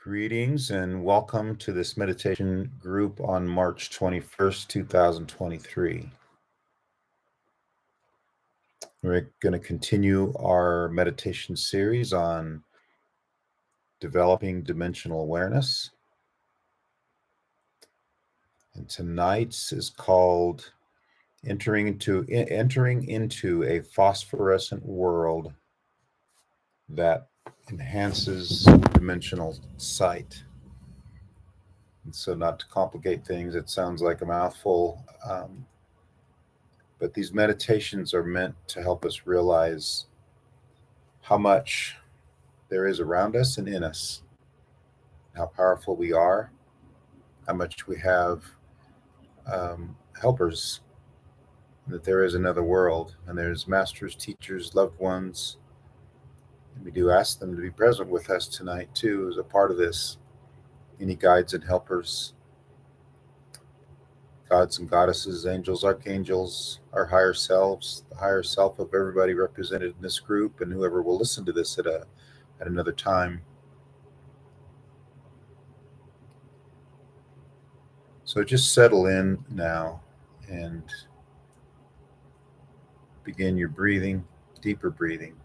Greetings and welcome to this meditation group on March 21st, 2023. We're going to continue our meditation series on developing dimensional awareness. And tonight's is called entering into a phosphorescent world that enhances dimensional sight. And so, not to complicate things, it sounds like a mouthful, but these meditations are meant to help us realize how much there is around us and in us, how powerful we are, how much we have helpers, that there is another world, and there's masters, teachers, loved ones. And we do ask them to be present with us tonight, too, as a part of this. Any guides and helpers, gods and goddesses, angels, archangels, our higher selves, the higher self of everybody represented in this group, and whoever will listen to this at another time. So just settle in now and begin your breathing, deeper breathing.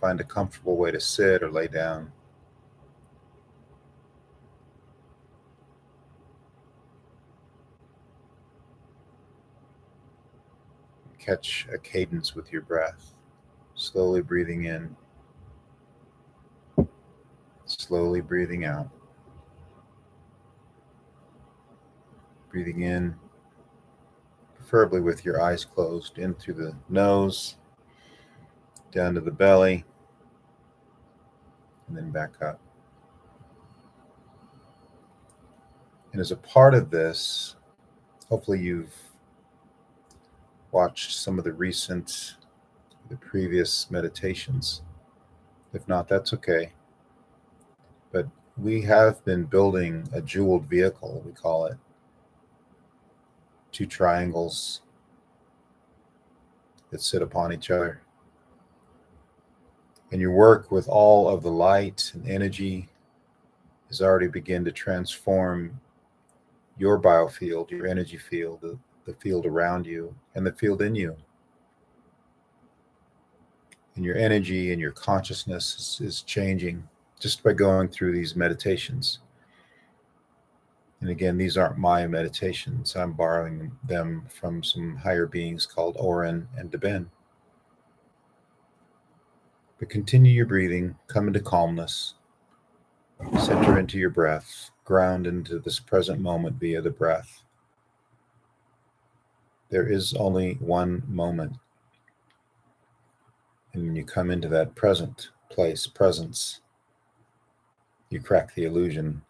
Find a comfortable way to sit or lay down. Catch a cadence with your breath, slowly breathing in, slowly breathing out. Breathing in, preferably with your eyes closed, in through the nose, down to the belly, and then back up. And as a part of this, hopefully you've watched some of the previous meditations. If not, that's okay. But we have been building a jeweled vehicle, we call it. Two triangles that sit upon each other. And your work with all of the light and energy has already begun to transform your biofield, your energy field, the field around you, and the field in you. And your energy and your consciousness is changing just by going through these meditations. And again, these aren't my meditations. I'm borrowing them from some higher beings called Oren and Deben. But continue your breathing, come into calmness, center into your breath, ground into this present moment via the breath. There is only one moment. And when you come into that present place, presence, you crack the illusion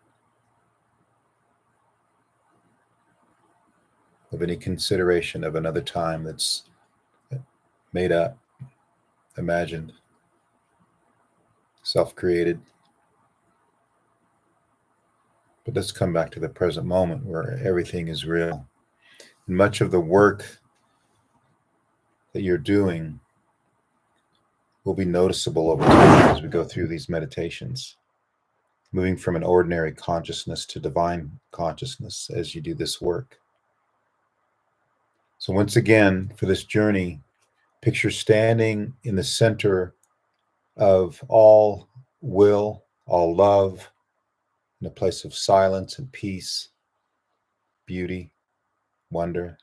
of any consideration of another time that's made up, imagined, self-created. But let's come back to the present moment where everything is real. And much of the work that you're doing will be noticeable over time as we go through these meditations, moving from an ordinary consciousness to divine consciousness as you do this work. So once again, for this journey, picture standing in the center of all will, all love, in a place of silence and peace, beauty, wonder,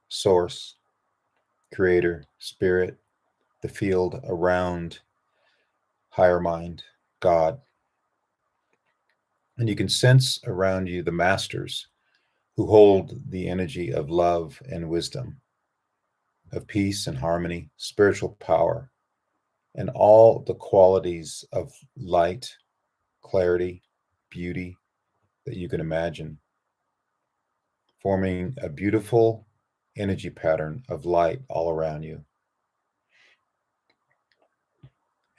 source, creator, spirit, the field around higher mind, God. And you can sense around you the masters who hold the energy of love and wisdom, of peace and harmony, spiritual power, and all the qualities of light, clarity, beauty that you can imagine, forming a beautiful energy pattern of light all around you.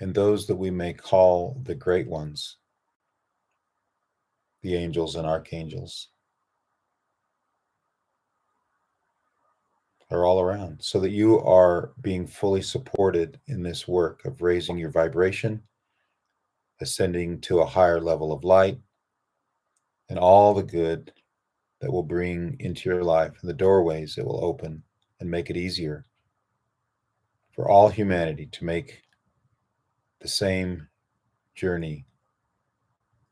And those that we may call the great ones, the angels and archangels, are all around, so that you are being fully supported in this work of raising your vibration, ascending to a higher level of light, and all the good that will bring into your life and the doorways it will open and make it easier for all humanity to make the same journey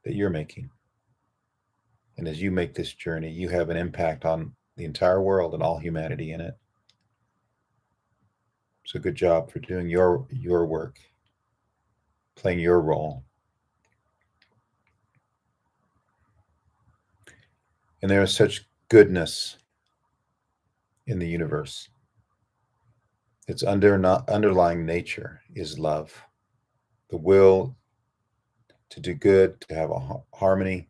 that you're making. And as you make this journey, you have an impact on the entire world and all humanity in it. So good job for doing your work, playing your role. And there is such goodness in the universe. Its underlying nature is love, the will to do good, to have a harmony,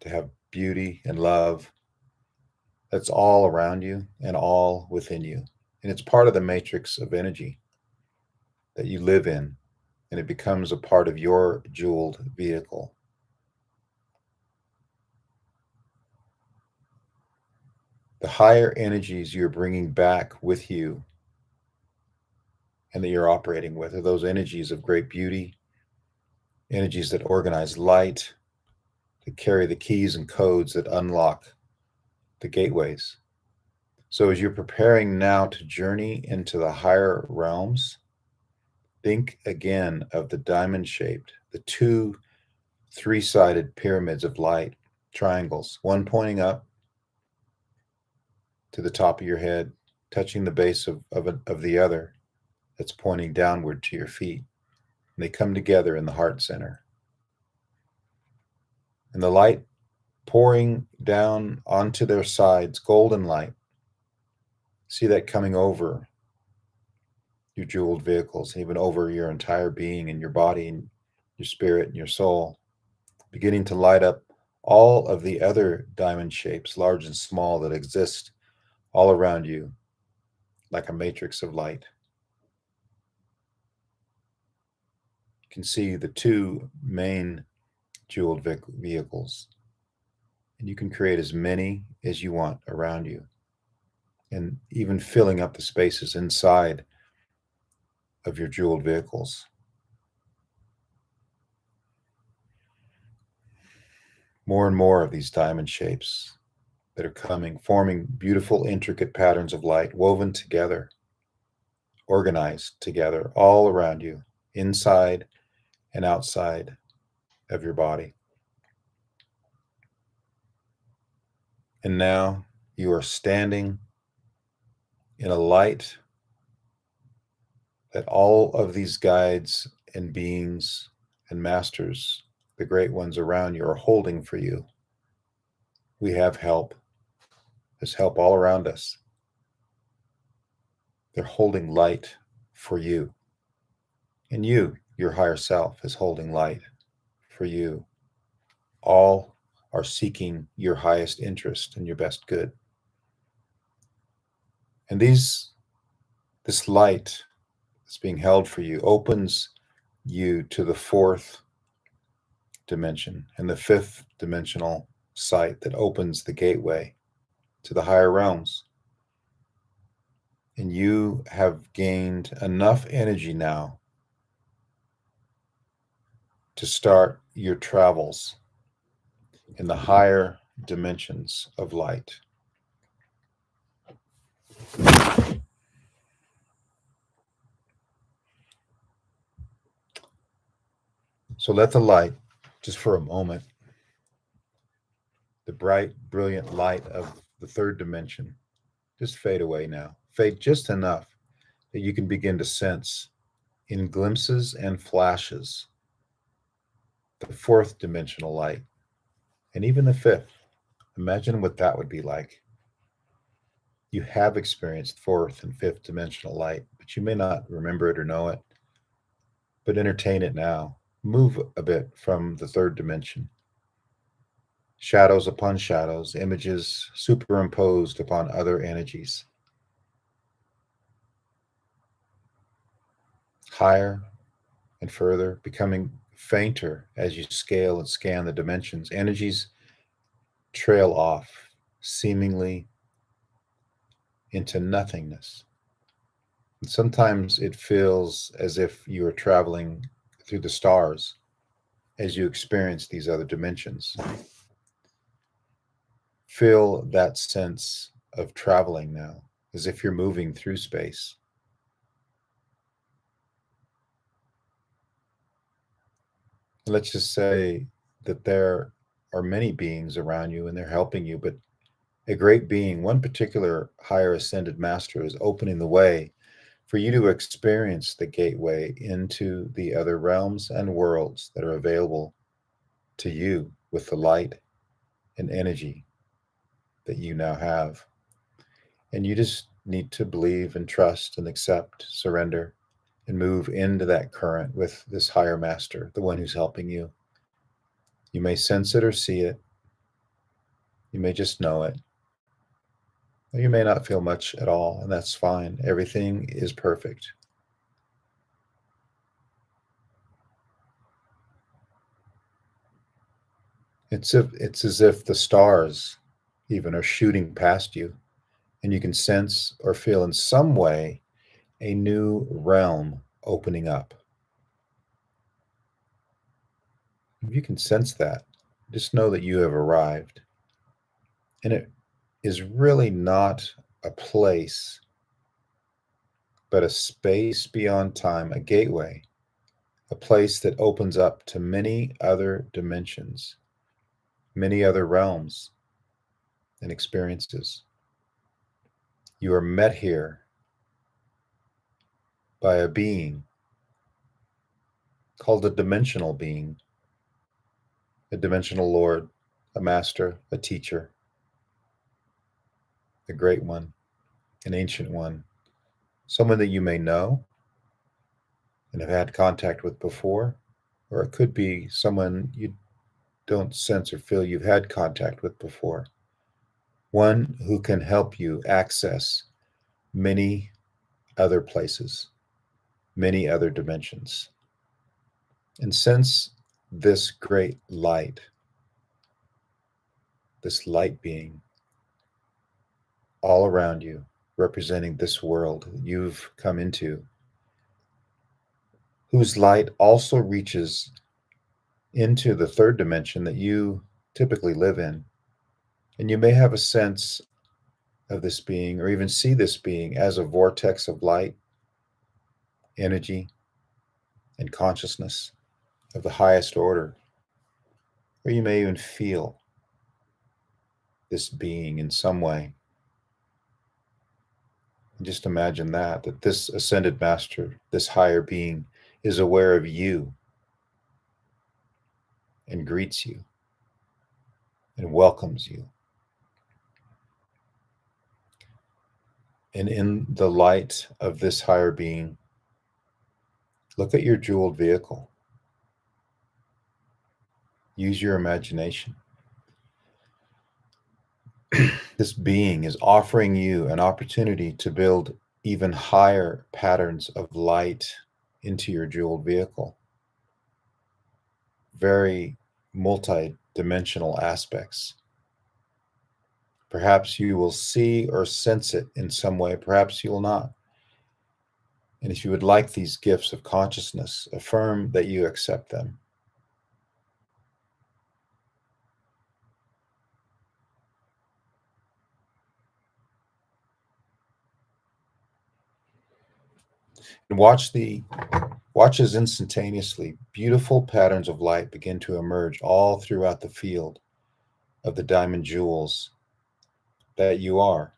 to have beauty and love. That's all around you and all within you. And it's part of the matrix of energy that you live in, and it becomes a part of your jeweled vehicle. The higher energies you're bringing back with you and that you're operating with are those energies of great beauty, energies that organize light, that carry the keys and codes that unlock the gateways. So as you're preparing now to journey into the higher realms, think again of the diamond-shaped, the two three-sided pyramids of light, triangles, one pointing up to the top of your head, touching the base of the other that's pointing downward to your feet. And they come together in the heart center. And the light pouring down onto their sides, golden light. See that coming over your jeweled vehicles, even over your entire being and your body and your spirit and your soul, beginning to light up all of the other diamond shapes, large and small, that exist all around you like a matrix of light. You can see the two main jeweled vehicles, and you can create as many as you want around you, and even filling up the spaces inside of your jeweled vehicles. More and more of these diamond shapes that are coming, forming beautiful, intricate patterns of light woven together, organized together all around you, inside and outside of your body. And now you are standing in a light that all of these guides and beings and masters, the great ones around you, are holding for you. We have help. There's help all around us. They're holding light for you. And you, your higher self, is holding light for you. All are seeking your highest interest and your best good. And this light that's being held for you opens you to the fourth dimension and the fifth dimensional sight that opens the gateway to the higher realms. And you have gained enough energy now to start your travels in the higher dimensions of light. So let the light, just for a moment, the bright, brilliant light of the third dimension, just fade away now. Fade just enough that you can begin to sense in glimpses and flashes the fourth dimensional light, and even the fifth. Imagine what that would be like. You have experienced fourth and fifth dimensional light, but you may not remember it or know it. But entertain it now. Move a bit from the third dimension. Shadows upon shadows, images superimposed upon other energies. Higher and further, becoming fainter as you scale and scan the dimensions. Energies trail off, seemingly into nothingness. And sometimes it feels as if you are traveling through the stars as you experience these other dimensions. Feel that sense of traveling now, as if you're moving through space. Let's just say that there are many beings around you and they're helping you, but a great being, one particular higher ascended master, is opening the way for you to experience the gateway into the other realms and worlds that are available to you with the light and energy that you now have. And you just need to believe and trust and accept, surrender, and move into that current with this higher master, the one who's helping you. You may sense it or see it. You may just know it. Or you may not feel much at all, and that's fine. Everything is perfect. It's as if the stars even are shooting past you, and you can sense or feel in some way a new realm opening up. If you can sense that, just know that you have arrived. And it is really not a place, but a space beyond time, a gateway, a place that opens up to many other dimensions, many other realms and experiences. You are met here by a being called a dimensional being, a dimensional lord, a master, a teacher, a great one, an ancient one, someone that you may know and have had contact with before, or it could be someone you don't sense or feel you've had contact with before. One who can help you access many other places, many other dimensions. And sense this great light, this light being all around you, representing this world you've come into, whose light also reaches into the third dimension that you typically live in. And you may have a sense of this being, or even see this being as a vortex of light, energy, and consciousness of the highest order. Or you may even feel this being in some way. And just imagine that this ascended master, this higher being, is aware of you and greets you and welcomes you. And in the light of this higher being, look at your jeweled vehicle. Use your imagination. This being is offering you an opportunity to build even higher patterns of light into your jeweled vehicle. Very multi-dimensional aspects. Perhaps you will see or sense it in some way, perhaps you will not. And if you would like these gifts of consciousness, affirm that you accept them. And watch as instantaneously beautiful patterns of light begin to emerge all throughout the field of the diamond jewels that you are,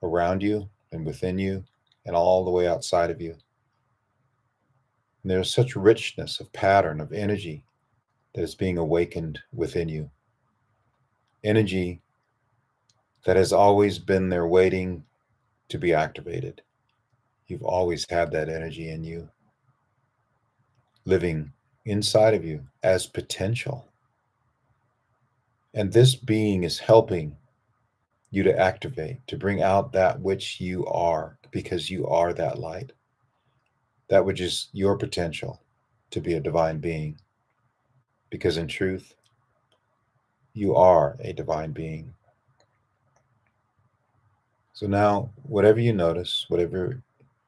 around you and within you and all the way outside of you. And there's such richness of pattern, of energy that is being awakened within you. Energy that has always been there waiting to be activated. You've always had that energy in you, living inside of you as potential. And this being is helping you to activate, to bring out that which you are, because you are that light, that which is your potential to be a divine being. Because in truth, you are a divine being. So now, whatever you notice, whatever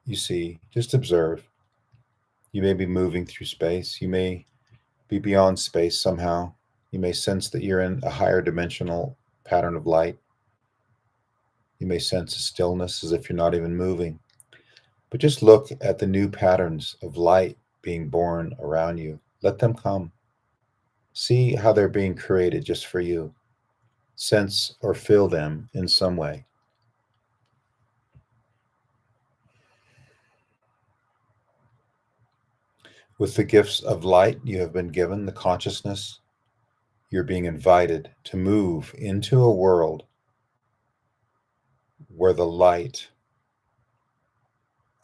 you see, just observe. You may be moving through space. You may be beyond space somehow. You may sense that you're in a higher dimensional pattern of light. You may sense a stillness as if you're not even moving. But just look at the new patterns of light being born around you. Let them come. See how they're being created just for you. Sense or feel them in some way. With the gifts of light you have been given, the consciousness, you're being invited to move into a world where the light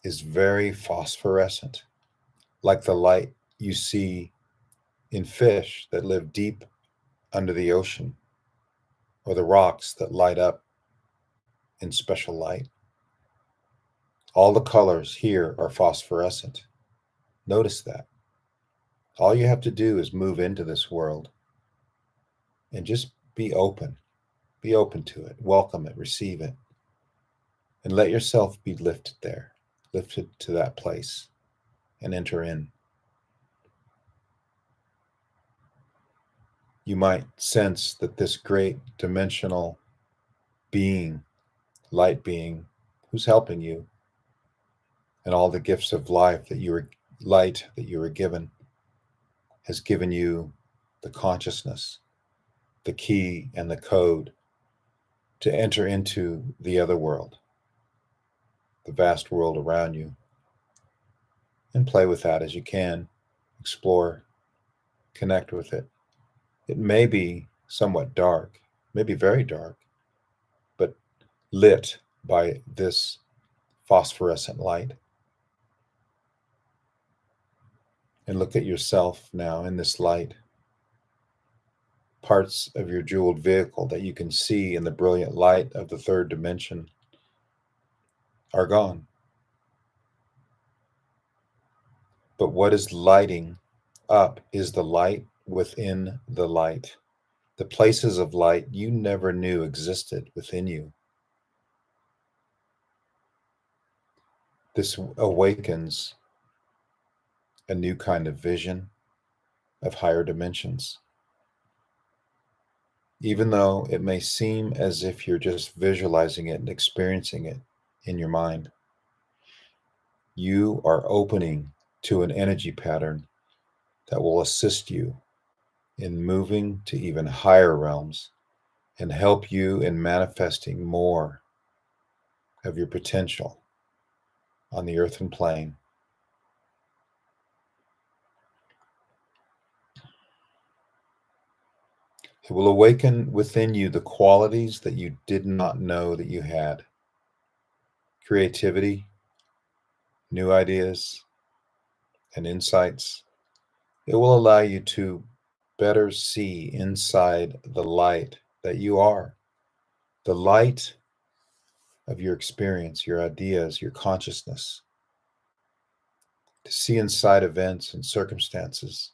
is very phosphorescent, like the light you see in fish that live deep under the ocean, or the rocks that light up in special light. All the colors here are phosphorescent. Notice that. All you have to do is move into this world and just be open. Be open to it. Welcome it. Receive it. And let yourself be lifted there, lifted to that place, and enter in. You might sense that this great dimensional being, light being, who's helping you, and all the gifts of life that you were, light that you were given, has given you the consciousness, the key and the code to enter into the other world, the vast world around you. And play with that as you can. Explore, connect with it. It may be somewhat dark, maybe very dark, but lit by this phosphorescent light. And look at yourself now in this light. Parts of your jeweled vehicle that you can see in the brilliant light of the third dimension are gone. But what is lighting up is the light within the light. The places of light you never knew existed within you. This awakens a new kind of vision of higher dimensions. Even though it may seem as if you're just visualizing it and experiencing it in your mind, you are opening to an energy pattern that will assist you in moving to even higher realms and help you in manifesting more of your potential on the earthen plane. It will awaken within you the qualities that you did not know that you had. Creativity, new ideas, and insights. It will allow you to better see inside the light that you are. The light of your experience, your ideas, your consciousness. To see inside events and circumstances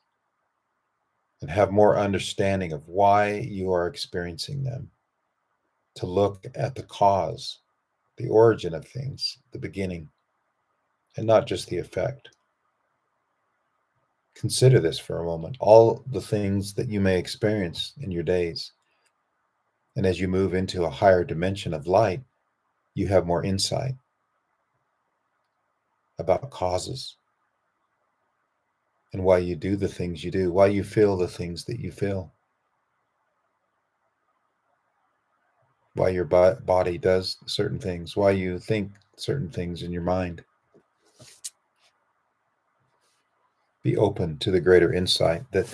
and have more understanding of why you are experiencing them. To look at the cause, the origin of things, the beginning, and not just the effect. Consider this for a moment, all the things that you may experience in your days. And as you move into a higher dimension of light, you have more insight about causes and why you do the things you do, why you feel the things that you feel, why your body does certain things, why you think certain things in your mind. Be open to the greater insight that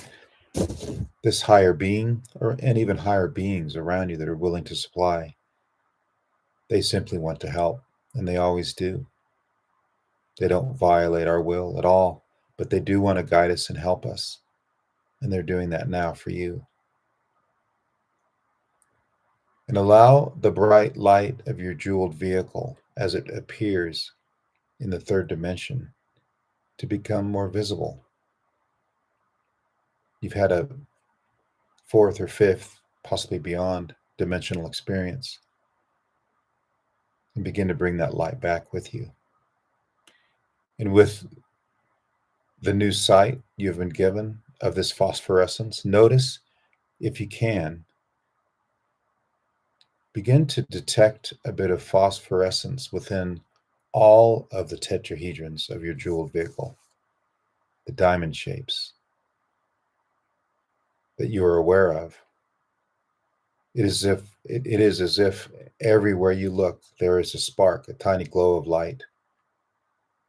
this higher being, and even higher beings around you that are willing to supply, they simply want to help, and they always do. They don't violate our will at all, but they do want to guide us and help us. And they're doing that now for you. And allow the bright light of your jeweled vehicle as it appears in the third dimension to become more visible. You've had a fourth or fifth, possibly beyond, dimensional experience. And begin to bring that light back with you. And with the new sight you've been given of this phosphorescence, notice, if you can, begin to detect a bit of phosphorescence within all of the tetrahedrons of your jeweled vehicle, the diamond shapes that you are aware of. It is as if everywhere you look, there is a spark, a tiny glow of light,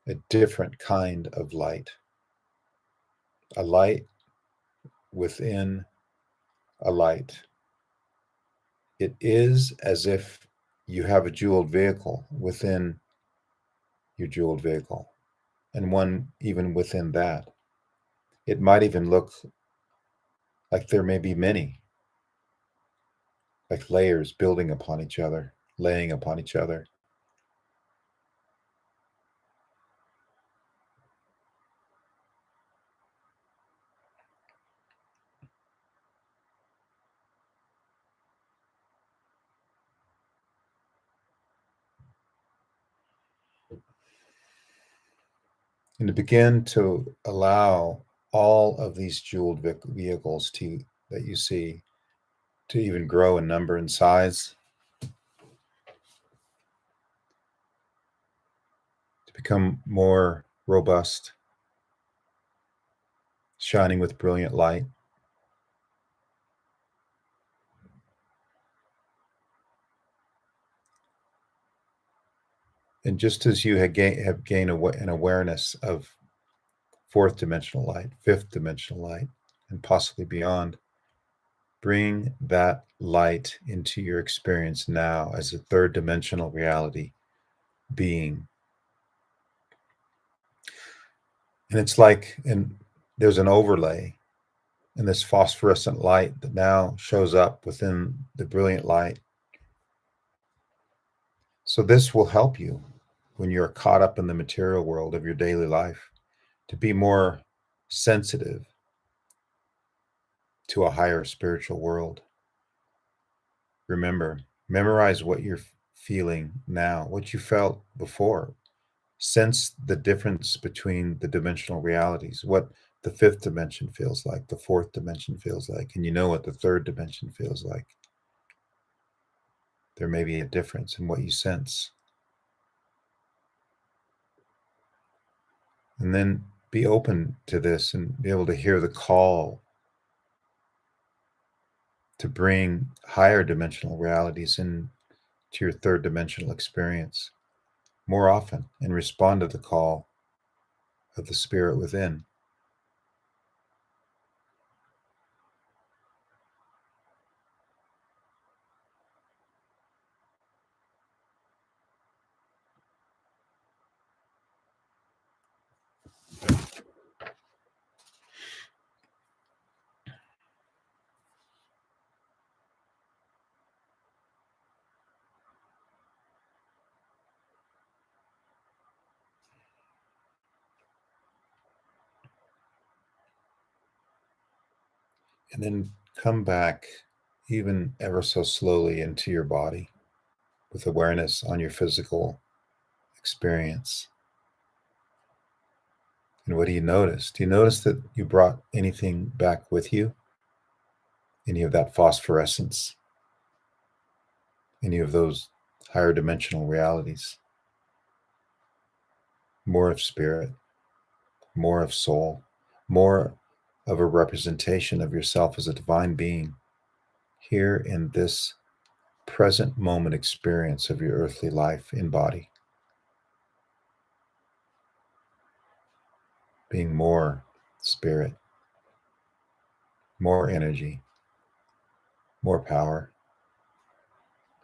a different kind of light, a light within a light. It is as if you have a jeweled vehicle within your jeweled vehicle, and one even within that. It might even look like there may be many, like layers building upon each other, laying upon each other. And to begin to allow all of these jeweled vehicles that you see to even grow in number and size, to become more robust, shining with brilliant light. And just as you have gained an awareness of fourth dimensional light, fifth dimensional light, and possibly beyond, bring that light into your experience now as a third dimensional reality being. And it's like, and there's an overlay in this phosphorescent light that now shows up within the brilliant light. So this will help you when you're caught up in the material world of your daily life to be more sensitive to a higher spiritual world. Remember, memorize what you're feeling now, what you felt before. Sense the difference between the dimensional realities, what the fifth dimension feels like, the fourth dimension feels like, and you know what the third dimension feels like. There may be a difference in what you sense. And then be open to this and be able to hear the call to bring higher dimensional realities into your third dimensional experience more often and respond to the call of the spirit within. And then come back even ever so slowly into your body with awareness on your physical experience. And what do you notice? Do you notice that you brought anything back with you? Any of that phosphorescence? Any of those higher dimensional realities? More of spirit, more of soul, more of a representation of yourself as a divine being here in this present moment experience of your earthly life in body. Being more spirit, more energy, more power,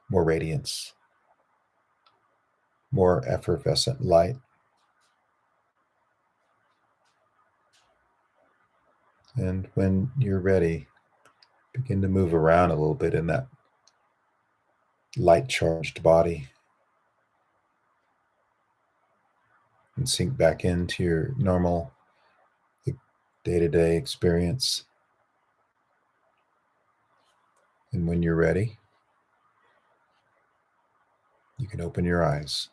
more radiance, more effervescent light. And when you're ready, begin to move around a little bit in that light charged body and sink back into your normal day-to-day experience. And when you're ready, you can open your eyes.